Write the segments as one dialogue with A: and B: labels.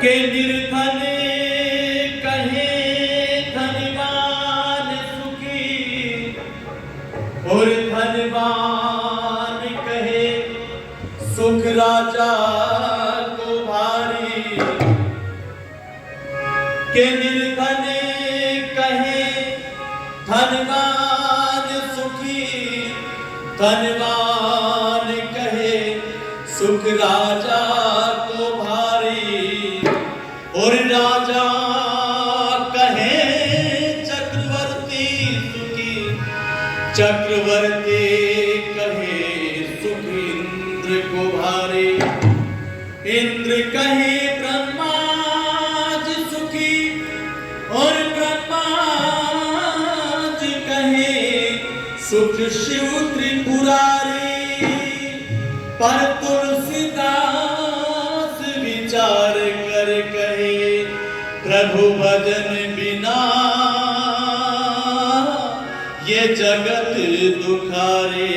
A: के निर्धन कहे धनवान सुखी और धनवान कहे सुख राजा को भारी। के निर्धन कहे धनवान सुखी, धनवान कहे सुख राजा को भारी। और राजा कहे चक्रवर्ती सुखी, चक्रवर्ती कहे सुख इंद्र को भारी। इंद्र कहे ब्रह्माज सुखी और ब्रह्माज कहे सुख शिव त्रिपुरारी। पर तुलसीदास विचार कर कहे प्रभु भजन बिना ये जगत दुखारे।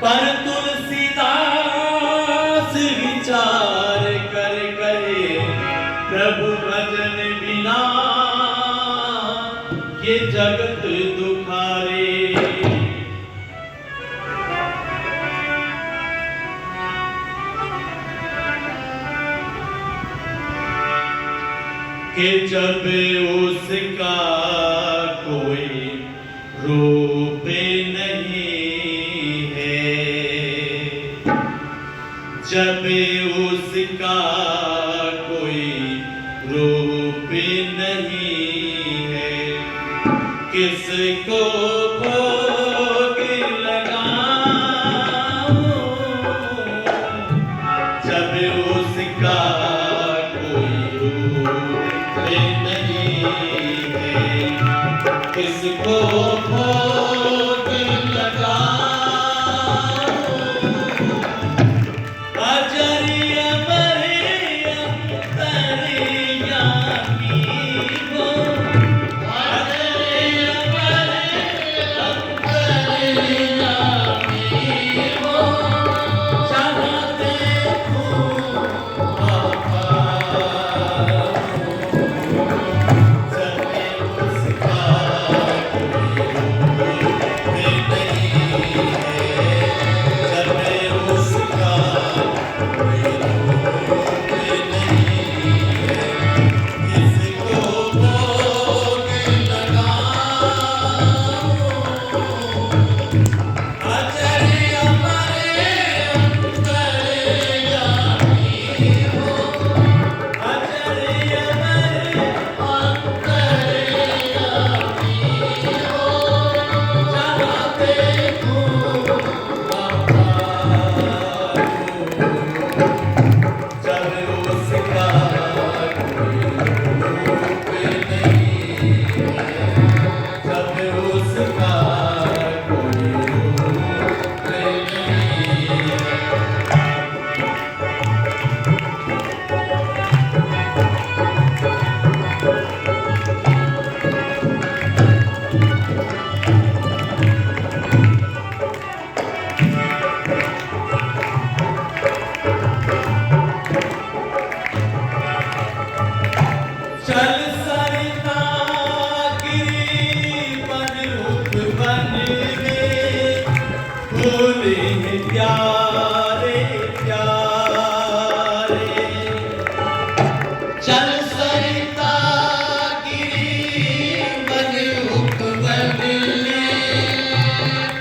A: पर तुलसीदास विचार कर कहे प्रभु भजन बिना ये जगत दुखारे। कि जब उसका कोई रूप नहीं है, जब उसका कोई रूप नहीं है, किसको भोग लगाऊं। जब उसका किसको भोग लगाऊं। अजर अमर अंतर्यामी हो, अजर अमर अंतर्यामी हो। जहाँ देखूं चल सरिता गिरी मन उपवन में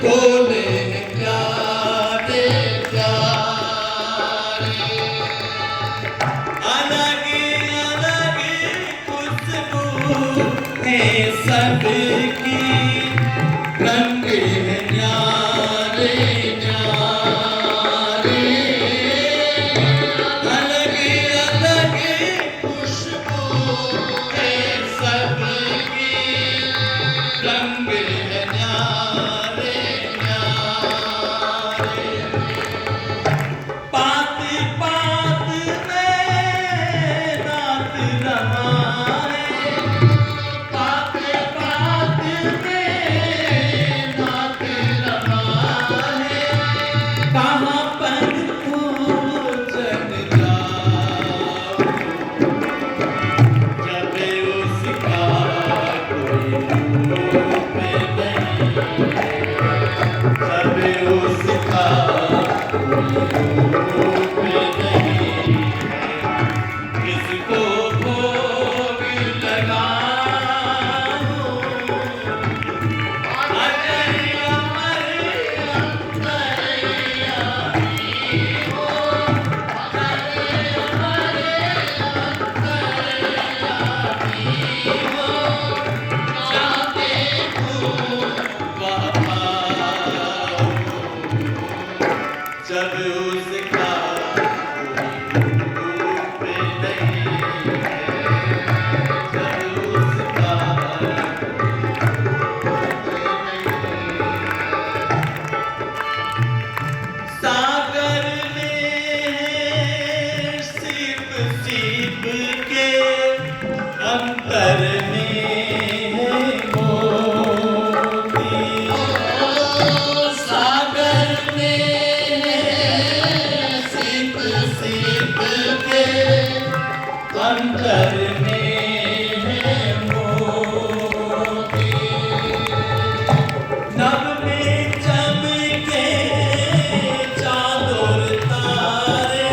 A: बोले प्यारे प्यारे अलग अलग खुशबू है सबकी रंग है न्यारे न्यारे अलग अलग खुशबू है सबकी रंग है न्यारे न्यारे पात पात में नात रमाए पात पात में नात रमाए कहाँ पर पूजन जाओ जब उसका कोई रूप नहीं जब उसका कोई रूप नहीं किसको भोग लगाऊं अजरिया मरिया मरिया हो अजरिया मरिया मरिया हो जाते तू वफा जब उसका कोई रूप नहीं जब उसका सागर में सीप सीप के अंतर में है मोती सागर में सीप सीप के अंतर में है मोती नभ में चमके चादर तारे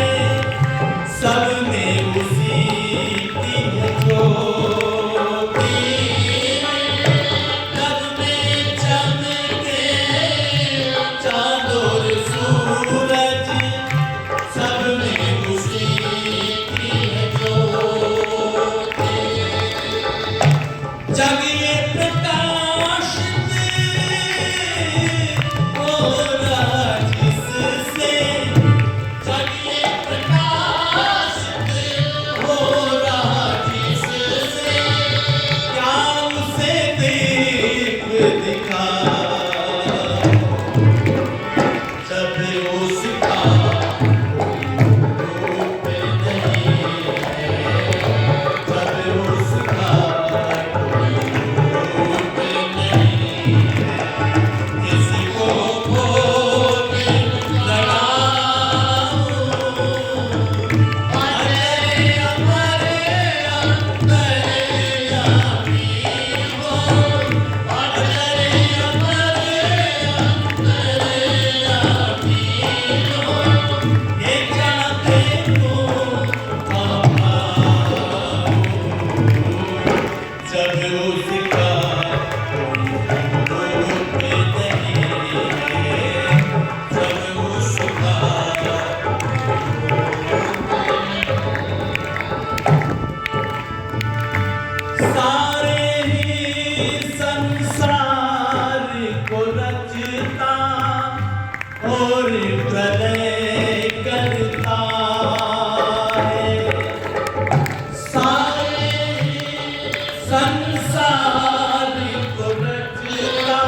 A: सब में उसी की है ज्योति नभ में चमके चादर सूरज सब में उसी की है ज्योति जग ये प्रकाशित हो रहा जिससे जग ये प्रकाशित हो रहा जिससे क्या उसे देख दिखाऊं जब उसका रूप नहीं है जब उसका कोई रूप नहीं है किसको भोग लगाऊं अजरिया मरिया मरिया हो अजरिया मरिया मरिया हो ये जाते तू वफा जब उसका कोई रूप नहीं जब उसका सारे ही संसार को रचता और प्रलय करता है सारे ही संसार को रचता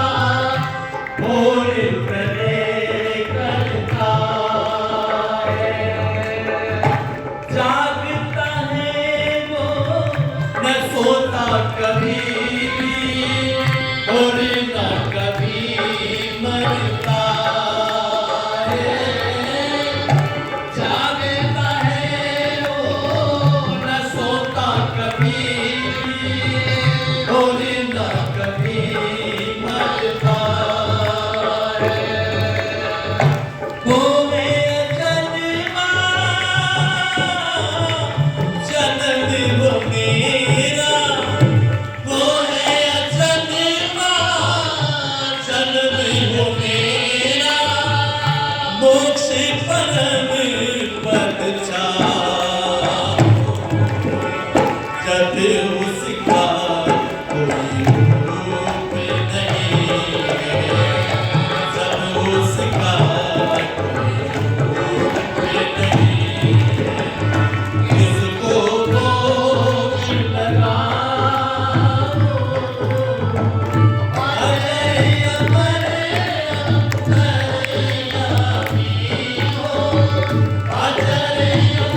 A: और प्रलय करता है जागता है वो न सोता कभी भी और न कभी मरता है जागता है वो न सोता कभी भी और न कभी मरता है होवे जन्मा जन्म उसका कोई रूप नहीं है, जब उसका कोई रूप नहीं है, किसको भोग लगाओ, अरे अमरे जब उसका कोई रूप नहीं है,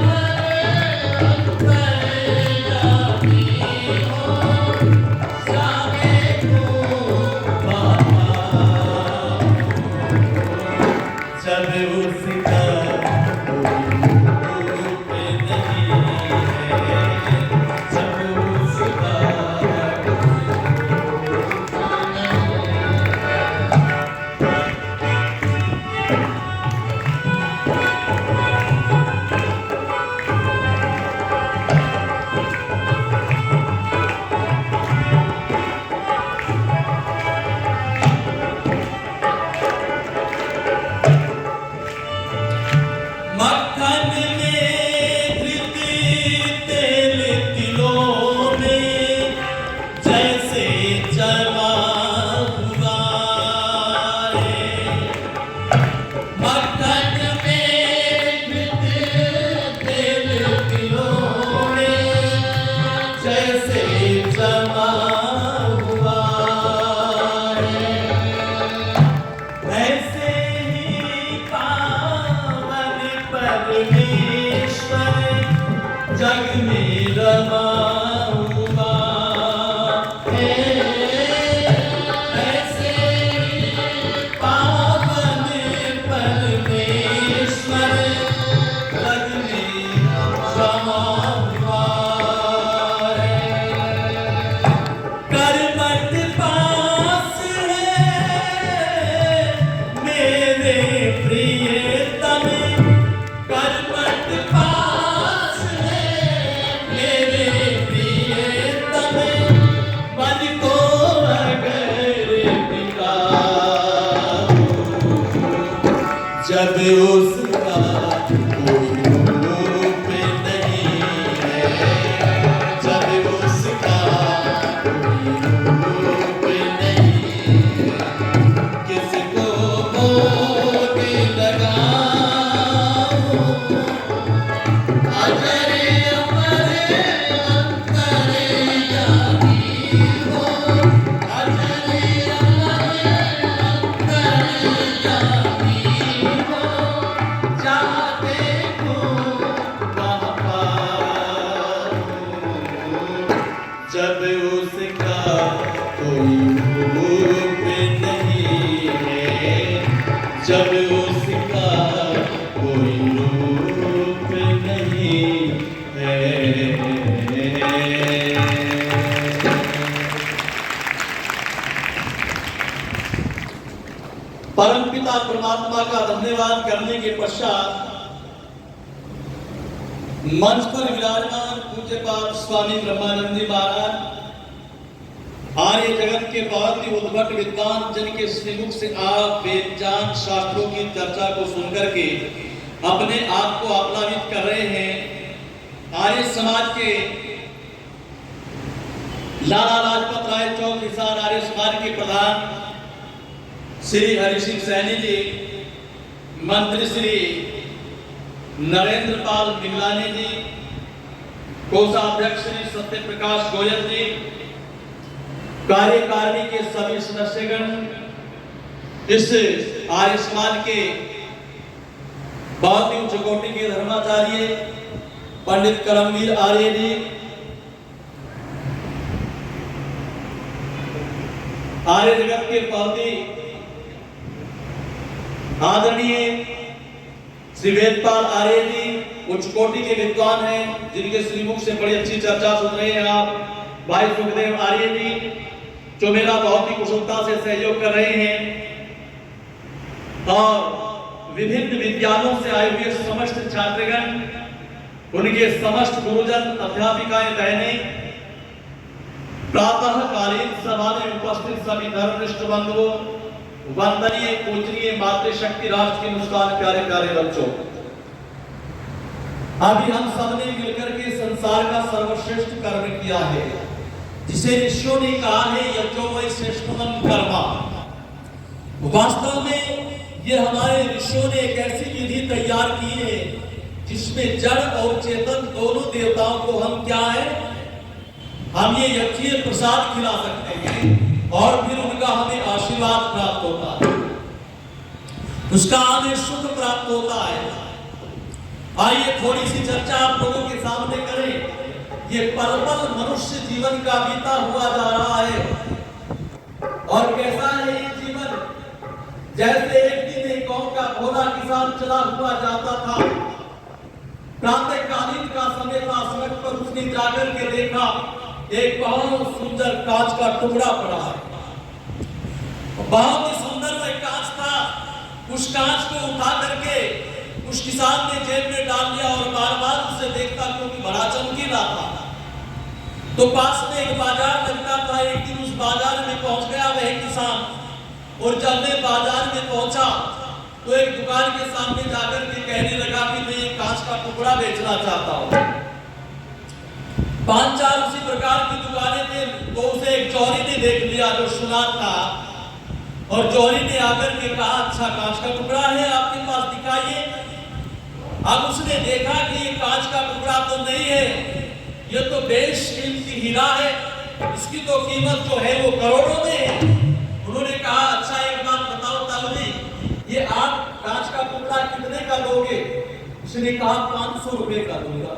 A: जब उसका मक्खन में धृति तेल तिलों में जैसे जमा हुआ है, मक्खन में धृति तेल तिलों में जैसे जमा हुआ है, ऐसे ही पावन परमेश्वर जग में रमा हुआ है, ऐसे ही पावन परमेश्वर जग में रमा हुआ है, कर्मठ पास है मेरे प्रियतम, कर्मठ पास है मेरे प्रियतम, मन को अगर बिकाओ, जब उसका कोई रूप नहीं है, जब उसका कोई रूप नहीं है, किसको भोग लगाओ, अजरे अमरे अंतर्यामी हो, अजरे अमरे अंतर्यामी हो, जहाँ देखो वहाँ पाओ, जब उसका कोई रूप नहीं है, जब उसका कोई रूप नहीं है। परमपिता परमात्मा का धन्यवाद करने के पश्चात मंच पर विराजमान पूज्यपाद स्वामी ब्रह्मानंदी महाराज आर्य जगत के बहुत ही उद्भट विद्वान जन के श्रीमुख से आप वेदजान शास्त्रों की चर्चा को सुनकर के अपने आप को आप्लावित कर रहे हैं। आर्य समाज के लाला लाजपत राय चौक हिसार आर्य समाज के प्रधान श्री हरि सिंह सैनी जी, मंत्री श्री नरेंद्र पाल मिगलानी जी, कोषाध्यक्ष श्री सत्य प्रकाश गोयल जी, कार्यकारिणी के सभी सदस्यगण, इस आर्य समाज के बहुत ही उच्च कोटि के धर्माचार्य पंडित करमवीर आर्य जी, आर्य जगत के बहुत ही आदरणीय श्री वेदपाल आर्य जी उच्च कोटि के विद्वान हैं, जिनके श्रीमुख से बड़ी अच्छी चर्चा सुन रहे हैं आप। भाई सुखदेव आर्य जी जो मेरा बहुत ही कुशलता से सहयोग कर रहे हैं, और विभिन्न विद्यालयों से आए हुए समस्त छात्रगण, उनके समस्त गुरुजन, अध्यापिकाएं, बहनें, प्रातः कालीन सभा में उपस्थित सभी धर्मनिष्ठ बंधुओं, वंदनीय पूजनीय मातृशक्ति राष्ट्र के मुस्कान प्यारे प्यारे बच्चों, अभी हम सबने मिलकर के संसार संसार का सर्वश्रेष्ठ कर्म किया है, जिसे ऋषियों ने कहा है यज्ञो वै श्रेष्ठतम कर्मा। वास्तव में ये हमारे ऋषियों ने एक ऐसी विधि तैयार की है जिसमें जड़ और चेतन दोनों देवताओं को हम क्या है, हम ये यज्ञीय प्रसाद खिला सकते हैं और फिर उनका हमें आशीर्वाद प्राप्त होता है, उसका हमें सुख प्राप्त होता है। आइए थोड़ी सी चर्चा आप लोगों के सामने करें। ये पल-पल मनुष्य जीवन का बीता हुआ जा रहा है और कैसा है ये जीवन, जैसे एक दिन एक गांव का भोला किसान चला हुआ जाता था। प्रातःकालीन का समय था, सड़क पर उसने जाकर के देखा एक बहुत सुंदर कांच का टुकड़ा पड़ा है, बहुत ही सुंदर वह कांच था। उस कांच को उठा करके उस किसान ने जेब में डाल लिया और बार बार उसे देखता क्योंकि बड़ा चमकीला था। तो पास में एक बाजार लगता था, एक दिन उस बाजार में पहुंच गया वह किसान और जब वह बाजार में पहुंचा तो एक दुकान के सामने जाकर के कहने लगा कि मैं ये कांच का टुकड़ा बेचना चाहता हूं। 5-4 उसी प्रकार की दुकानें थे, तो उसे एक चौरी ने देख लिया जो सुनार था और चौरी ने आकर के कहा अच्छा कांच का टुकड़ा है आपके पास, दिखाइए। अब उसने देखा कि ये कांच का टुकड़ा तो नहीं है, ये तो बेशकीमती हीरा है, इसकी तो कीमत जो है वो करोड़ों में है। उन्होंने कहा अच्छा एक बात बताओ ताऊजी, ये आप कांच का टुकड़ा कितने का दोगे? उसने कहा 500 रुपए का दूंगा।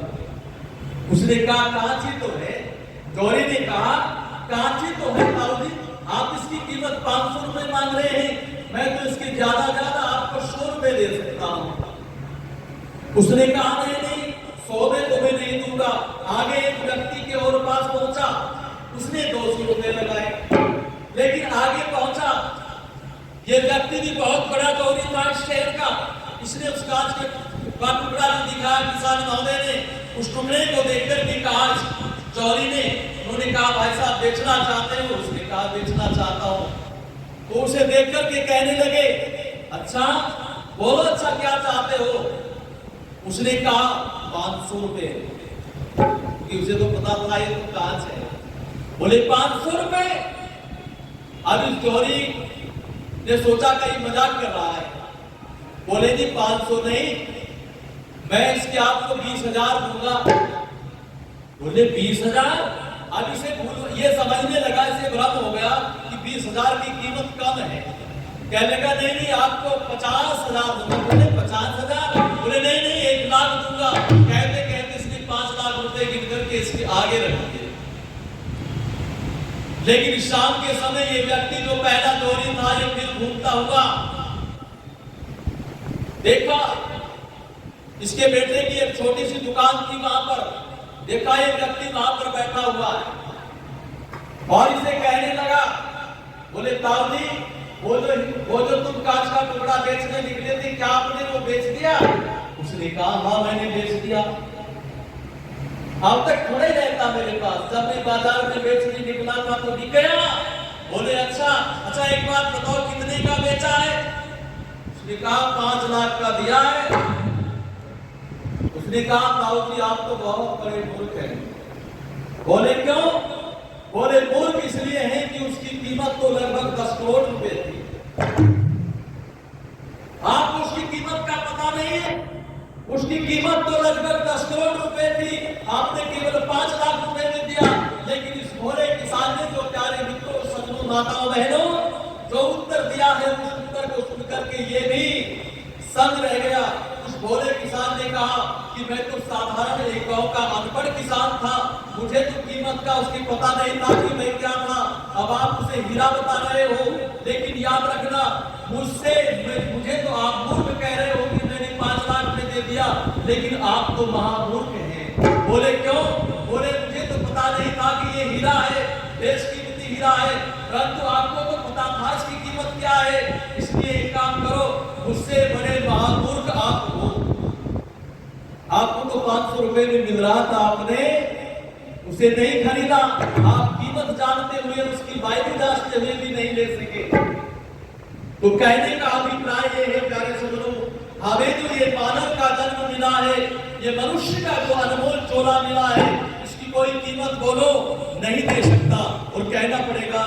A: उसने कहा कांच ही तो है। गौरी ने कहा कांच ही तो है ताऊजी, आप इसकी कीमत 500 रुपए मांग रहे हैं, मैं तो इसकी ज्यादा आपको 100 रुपए दे सकता हूं। उसने कहा नहीं 100 में तुम्हें नहीं दूंगा। आगे एक व्यक्ति के और पास पहुंचा, उसने 200 रुपए लगाए, लेकिन आगे पहुंचा ये व्यक्ति भी बहुत बड़ा चौरी था शहर का, इसने उस कांच के टुकड़ा जो दिखाया किसान महोदय ने, उस टुकड़े को देखकर भी कहा चौरी ने, उन्होंने कहा भाई साहब बेचना चाहते हो? उसने कहा बेचना चाहता हूं। तो उसे देख करके कहने लगे अच्छा बोलो, अच्छा क्या चाहते हो? उसने कहा 500 रुपए, क्योंकि उसे तो पता था ये तो कांच है। बोले 500 रुपए। अब इस चोरी ने सोचा कहीं मजाक कर रहा है, बोले जी 500 नहीं, मैं इसके आपको 20,000 दूंगा। बोले 20,000? अब इसे ये समझने लगा, इसे भ्रम हो गया कि 20,000 की कीमत कम है। कहने लगा नहीं आपको 50,000 दूंगा। बोले 50,000? बोले नहीं 1 लाख दूंगा। कहते कहते इसने 5 लाख रुपए गिन करके इसके आगे रख दिए। लेकिन शाम के समय ये व्यक्ति जो पहला चोरी था ये फिर घूमता हुआ देखा, इसके बेटे की एक छोटी सी दुकान थी, वहां पर देखा ये व्यक्ति वहां पर बैठा हुआ है और इसे कहने लगा बोले ताऊजी वो जो तुम कांच का टुकड़ा बेचने निकले थे क्या आपने वो बेच दिया? उसने कहा हाँ मैंने बेच दिया। अब तक थोड़े रहता मेरे पास, जब मैं बाजार में बेचने निकला था तो बिक गया। बोले अच्छा एक बात बताओ कितने का बेचा है? उसने कहा 5 लाख का दिया है। उसने कहा ताऊजी आप तो बहुत बड़े मूर्ख हैं। बोले क्यों? बोले मूर्ख इसलिए है कि उसकी कीमत तो लगभग 10 करोड़ रुपए थी, आपको उसकी कीमत का पता नहीं है। उसकी कीमत तो लगभग 10 करोड़ रुपए थी, आपने केवल 5 लाख रुपए में दिया। लेकिन इस भोले किसान ने, जो प्यारे मित्रों सज्जनों माताओं बहनों, जो उत्तर दिया है उस उत्तर को सुनकर के ये भी संग रह गया। उस भोले किसान ने कहा कि मैं तो साधारण एक गांव का अनपढ़ किसान था, मुझे तो कीमत का उसकी पता नहीं था कि मैं क्या था। अब आप उसे हीरा बता रहे हो, लेकिन याद रखना मुझे तो आप मूर्ख कह रहे हो कि मैंने 5 लाख में दे दिया, लेकिन आप तो महामूर्ख हैं। बोले क्यों? बोले मुझे तो पता नहीं था कि ये हीरा है, बेशकीमती हीरा है, परंतु आपको तो पता था इसकी कीमत क्या है। इसलिए एक काम करो, मुझसे बड़े महामूर्ख आप हो, आपको तो 500 रुपए में मिल रहा था, आपने उसे नहीं खरीदा। आप कीमत जानते हुए उसकी वायु जांचते हुए भी नहीं ले सके। तो कहने का अभिप्राय ये है प्यारे सज्जनों, हमें जो ये मानव का जन्म मिला है ये मनुष्य का जो अनमोल चोला मिला है, इसकी कोई कीमत बोलो नहीं दे सकता। और कहना पड़ेगा